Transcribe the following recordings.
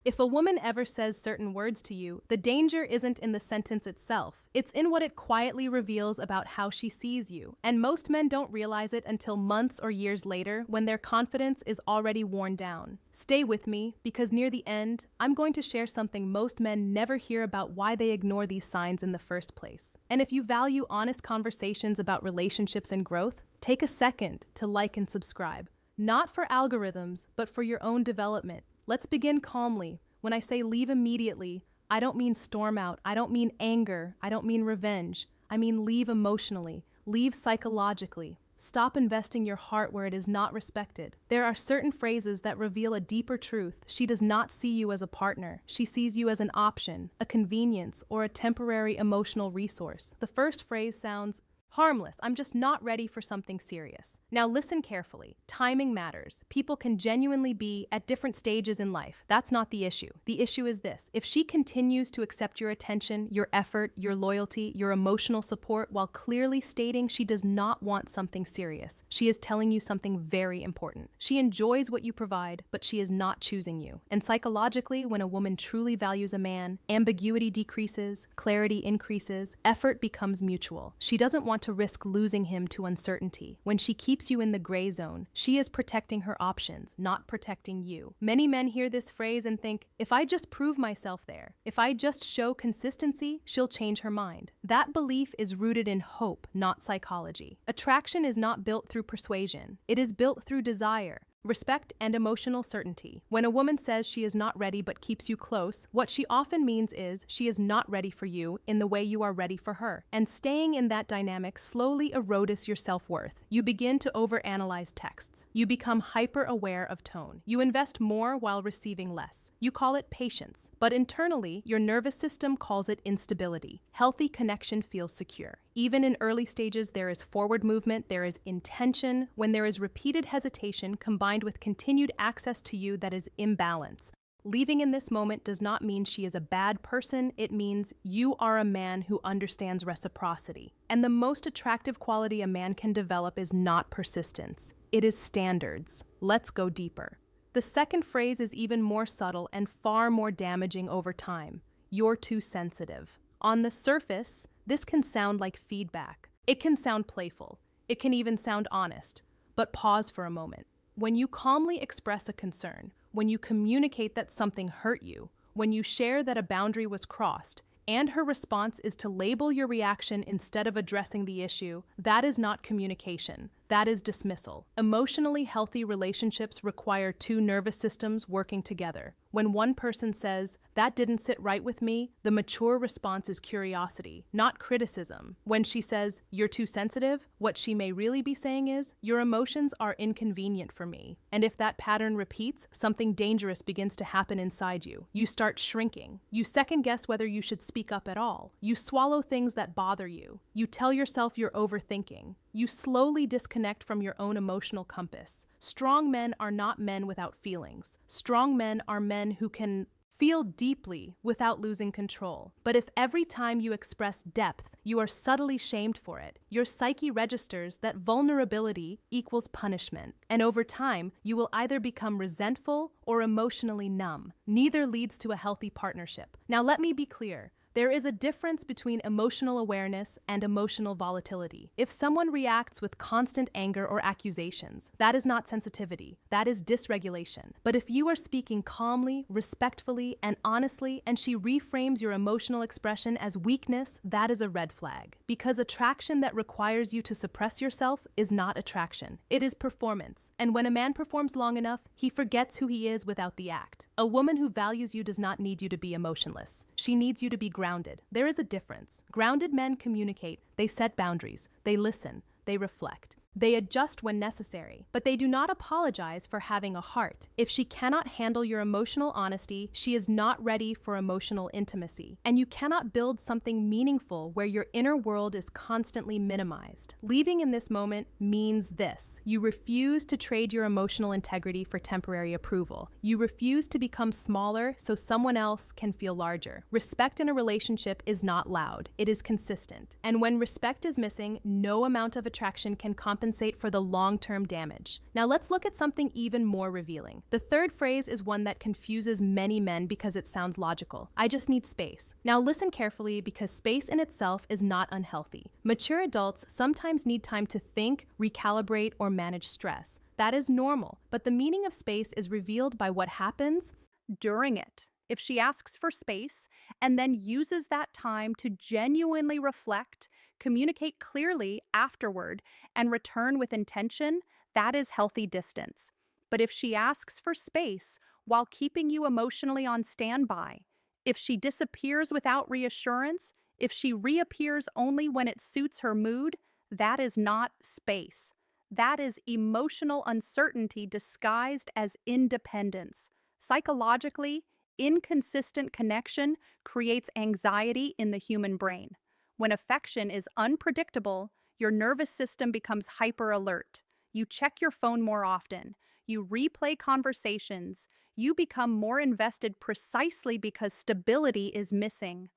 If a woman ever says certain words to you, the danger isn't in the sentence itself. It's in what it quietly reveals about how she sees you. And most men don't realize it until months or years later when their confidence is already worn down. Stay with me, because near the end, I'm going to share something most men never hear about why they ignore these signs in the first place. And if you value honest conversations about relationships and growth, take a second to like and subscribe. Not for algorithms, but for your own development. Let's begin calmly. When I say leave immediately, I don't mean storm out. I don't mean anger. I don't mean revenge. I mean leave emotionally. Leave psychologically. Stop investing your heart where it is not respected. There are certain phrases that reveal a deeper truth. She does not see you as a partner. She sees you as an option, a convenience, or a temporary emotional resource. The first phrase sounds harmless. I'm just not ready for something serious. Now listen carefully. Timing matters. People can genuinely be at different stages in life. That's not the issue. The issue is this. If she continues to accept your attention, your effort, your loyalty, your emotional support while clearly stating she does not want something serious, she is telling you something very important. She enjoys what you provide, but she is not choosing you. And psychologically, when a woman truly values a man, ambiguity decreases, clarity increases, effort becomes mutual. She doesn't want to risk losing him to uncertainty. When she keeps you in the gray zone, she is protecting her options, not protecting you. Many men hear this phrase and think, if I just prove myself there, if I just show consistency, she'll change her mind. That belief is rooted in hope, not psychology. Attraction is not built through persuasion. It is built through desire, respect, and emotional certainty. When a woman says she is not ready but keeps you close, what she often means is she is not ready for you in the way you are ready for her. And staying in that dynamic slowly erodes your self-worth. You begin to overanalyze texts. You become hyper-aware of tone. You invest more while receiving less. You call it patience, but internally, your nervous system calls it instability. Healthy connection feels secure. Even in early stages, there is forward movement, there is intention. When there is repeated hesitation combined with continued access to you that is imbalance. Leaving in this moment does not mean she is a bad person. It means you are a man who understands reciprocity. And the most attractive quality a man can develop is not persistence. It is standards. Let's go deeper. The second phrase is even more subtle and far more damaging over time. You're too sensitive. On the surface, this can sound like feedback. It can sound playful. It can even sound honest. But pause for a moment. When you calmly express a concern, when you communicate that something hurt you, when you share that a boundary was crossed, and her response is to label your reaction instead of addressing the issue, that is not communication. That is dismissal. Emotionally healthy relationships require two nervous systems working together. When one person says, "That didn't sit right with me," the mature response is curiosity, not criticism. When she says, "You're too sensitive," what she may really be saying is, "Your emotions are inconvenient for me." And if that pattern repeats, something dangerous begins to happen inside you. You start shrinking. You second guess whether you should speak up at all. You swallow things that bother you. You tell yourself you're overthinking. You slowly disconnect from your own emotional compass. Strong men are not men without feelings. Strong men are men who can feel deeply without losing control. But if every time you express depth, you are subtly shamed for it, your psyche registers that vulnerability equals punishment. And over time, you will either become resentful or emotionally numb. Neither leads to a healthy partnership. Now let me be clear. There is a difference between emotional awareness and emotional volatility. If someone reacts with constant anger or accusations, that is not sensitivity, that is dysregulation. But if you are speaking calmly, respectfully, and honestly, and she reframes your emotional expression as weakness, that is a red flag. Because attraction that requires you to suppress yourself is not attraction. It is performance. And when a man performs long enough, he forgets who he is without the act. A woman who values you does not need you to be emotionless. She needs you to be grounded. There is a difference. Grounded men communicate, they set boundaries, they listen, they reflect. They adjust when necessary, but they do not apologize for having a heart. If she cannot handle your emotional honesty, she is not ready for emotional intimacy. And you cannot build something meaningful where your inner world is constantly minimized. Leaving in this moment means this. You refuse to trade your emotional integrity for temporary approval. You refuse to become smaller so someone else can feel larger. Respect in a relationship is not loud. It is consistent. And when respect is missing, no amount of attraction can compensate compensate for the long-term damage. Now let's look at something even more revealing. The third phrase is one that confuses many men because it sounds logical. I just need space. Now listen carefully, because space in itself is not unhealthy. Mature adults sometimes need time to think, recalibrate, or manage stress. That is normal, but the meaning of space is revealed by what happens during it. If she asks for space and then uses that time to genuinely reflect, communicate clearly afterward, and return with intention, that is healthy distance. But if she asks for space while keeping you emotionally on standby, if she disappears without reassurance, if she reappears only when it suits her mood, that is not space. That is emotional uncertainty disguised as independence. Psychologically, inconsistent connection creates anxiety in the human brain. When affection is unpredictable, your nervous system becomes hyper alert. You check your phone more often. You replay conversations. You become more invested precisely because stability is missing.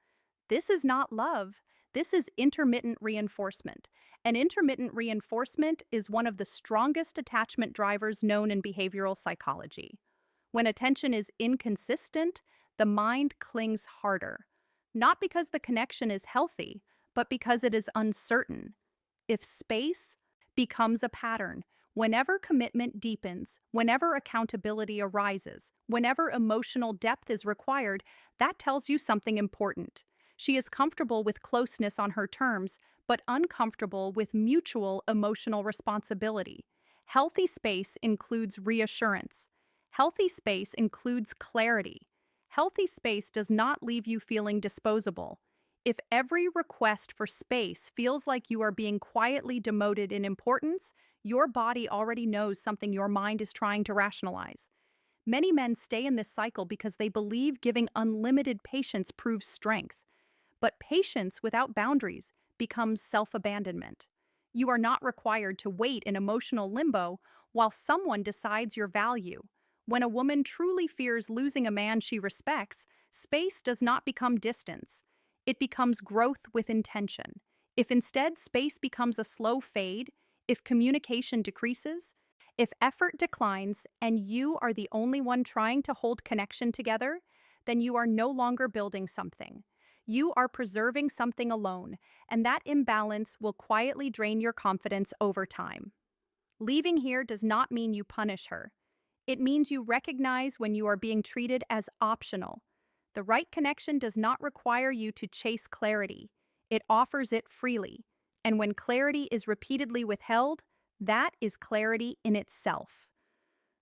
This is not love. This is intermittent reinforcement. And intermittent reinforcement is one of the strongest attachment drivers known in behavioral psychology. When attention is inconsistent, the mind clings harder, not because the connection is healthy, but because it is uncertain. If space becomes a pattern, whenever commitment deepens, whenever accountability arises, whenever emotional depth is required, that tells you something important. She is comfortable with closeness on her terms, but uncomfortable with mutual emotional responsibility. Healthy space includes reassurance. Healthy space includes clarity. Healthy space does not leave you feeling disposable. If every request for space feels like you are being quietly demoted in importance, your body already knows something your mind is trying to rationalize. Many men stay in this cycle because they believe giving unlimited patience proves strength. But patience without boundaries becomes self-abandonment. You are not required to wait in emotional limbo while someone decides your value. When a woman truly fears losing a man she respects, space does not become distance. It becomes growth with intention. If instead space becomes a slow fade, if communication decreases, if effort declines and you are the only one trying to hold connection together, then you are no longer building something. You are preserving something alone, and that imbalance will quietly drain your confidence over time. Leaving here does not mean you punish her. It means you recognize when you are being treated as optional. The right connection does not require you to chase clarity. It offers it freely. And when clarity is repeatedly withheld, that is clarity in itself.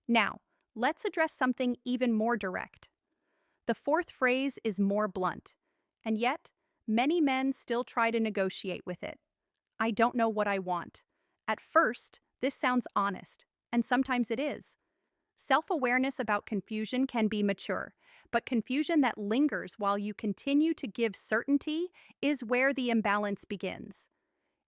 Now, let's address something even more direct. The fourth phrase is more blunt, and yet, many men still try to negotiate with it. I don't know what I want. At first, this sounds honest, and sometimes it is. Self-awareness about confusion can be mature, but confusion that lingers while you continue to give certainty is where the imbalance begins.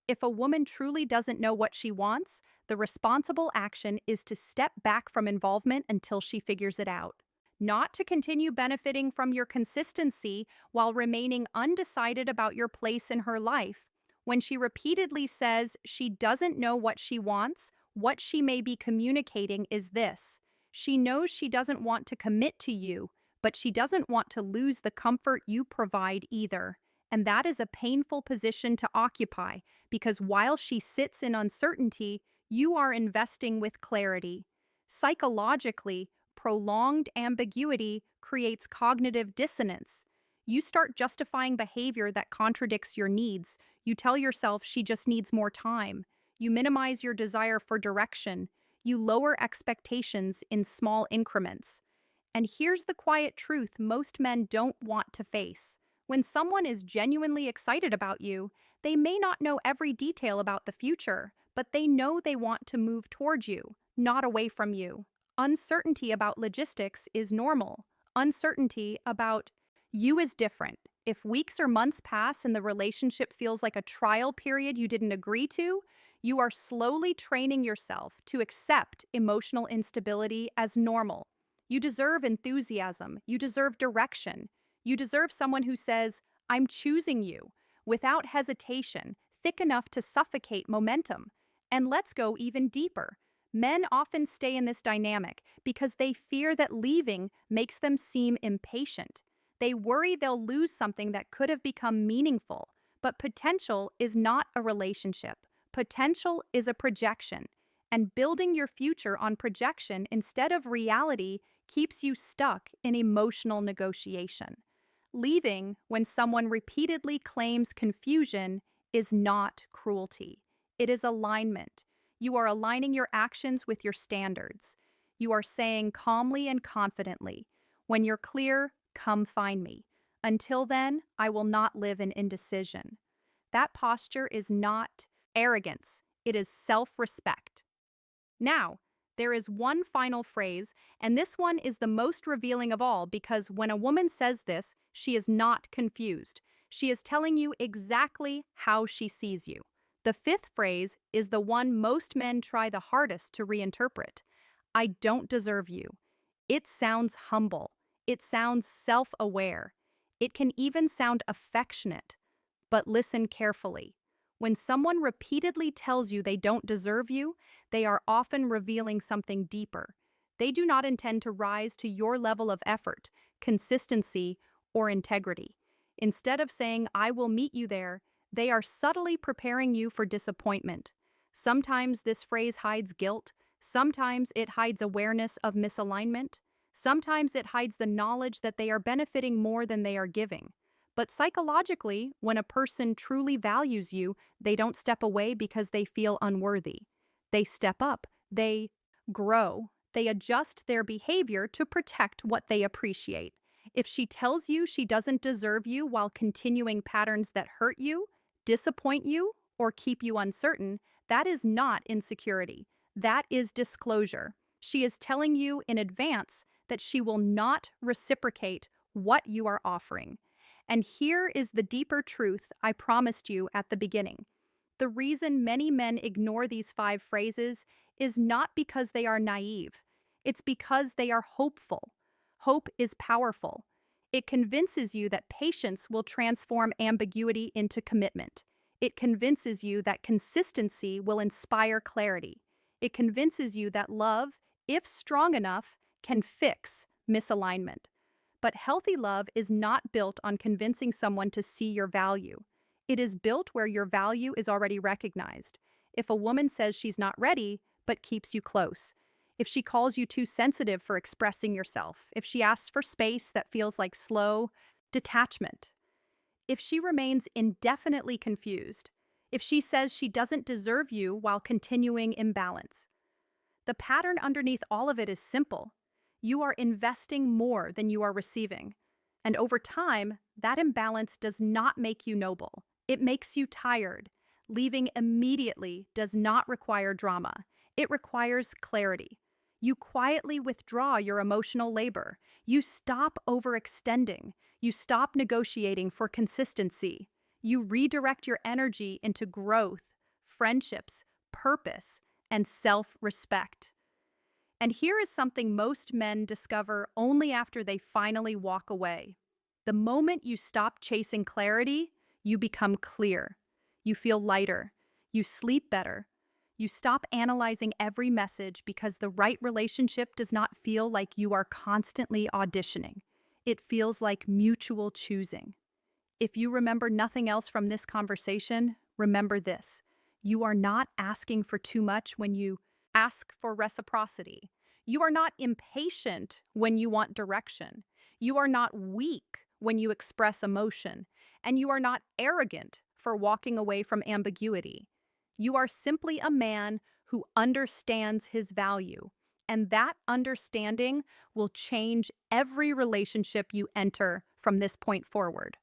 If a woman truly doesn't know what she wants, the responsible action is to step back from involvement until she figures it out. Not to continue benefiting from your consistency while remaining undecided about your place in her life. When she repeatedly says she doesn't know what she wants, what she may be communicating is this: she knows she doesn't want to commit to you, but she doesn't want to lose the comfort you provide either. And that is a painful position to occupy, because while she sits in uncertainty, you are investing with clarity. Psychologically, prolonged ambiguity creates cognitive dissonance. You start justifying behavior that contradicts your needs. You tell yourself she just needs more time. You minimize your desire for direction. You lower expectations in small increments. And here's the quiet truth most men don't want to face. When someone is genuinely excited about you, they may not know every detail about the future, but they know they want to move toward you, not away from you. Uncertainty about logistics is normal. Uncertainty about you is different. If weeks or months pass and the relationship feels like a trial period you didn't agree to, you are slowly training yourself to accept emotional instability as normal. You deserve enthusiasm. You deserve direction. You deserve someone who says, I'm choosing you, without hesitation, thick enough to suffocate momentum. And let's go even deeper. Men often stay in this dynamic because they fear that leaving makes them seem impatient. They worry they'll lose something that could have become meaningful. But potential is not a relationship. Potential is a projection. And building your future on projection instead of reality keeps you stuck in emotional negotiation. Leaving when someone repeatedly claims confusion is not cruelty. It is alignment. You are aligning your actions with your standards. You are saying calmly and confidently, when you're clear, come find me. Until then, I will not live in indecision. That posture is not arrogance, it is self respect. Now, there is one final phrase, and this one is the most revealing of all because when a woman says this, she is not confused. She is telling you exactly how she sees you. The fifth phrase is the one most men try the hardest to reinterpret. I don't deserve you. It sounds humble. It sounds self aware. It can even sound affectionate. But listen carefully. When someone repeatedly tells you they don't deserve you, they are often revealing something deeper. They do not intend to rise to your level of effort, consistency, or integrity. Instead of saying, I will meet you there, they are subtly preparing you for disappointment. Sometimes this phrase hides guilt. Sometimes it hides awareness of misalignment. Sometimes it hides the knowledge that they are benefiting more than they are giving. But psychologically, when a person truly values you, they don't step away because they feel unworthy. They step up, they grow, they adjust their behavior to protect what they appreciate. If she tells you she doesn't deserve you while continuing patterns that hurt you, disappoint you, or keep you uncertain, that is not insecurity. That is disclosure. She is telling you in advance that she will not reciprocate what you are offering. And here is the deeper truth I promised you at the beginning. The reason many men ignore these 5 phrases is not because they are naive. It's because they are hopeful. Hope is powerful. It convinces you that patience will transform ambiguity into commitment. It convinces you that consistency will inspire clarity. It convinces you that love, if strong enough, can fix misalignment. But healthy love is not built on convincing someone to see your value. It is built where your value is already recognized. If a woman says she's not ready, but keeps you close. If she calls you too sensitive for expressing yourself. If she asks for space that feels like slow detachment. If she remains indefinitely confused. If she says she doesn't deserve you while continuing imbalance. The pattern underneath all of it is simple. You are investing more than you are receiving. And over time, that imbalance does not make you noble. It makes you tired. Leaving immediately does not require drama. It requires clarity. You quietly withdraw your emotional labor. You stop overextending. You stop negotiating for consistency. You redirect your energy into growth, friendships, purpose, and self-respect. And here is something most men discover only after they finally walk away. The moment you stop chasing clarity, you become clear. You feel lighter. You sleep better. You stop analyzing every message because the right relationship does not feel like you are constantly auditioning. It feels like mutual choosing. If you remember nothing else from this conversation, remember this. You are not asking for too much when you ask for reciprocity. You are not impatient when you want direction. You are not weak when you express emotion. And you are not arrogant for walking away from ambiguity. You are simply a man who understands his value. And that understanding will change every relationship you enter from this point forward.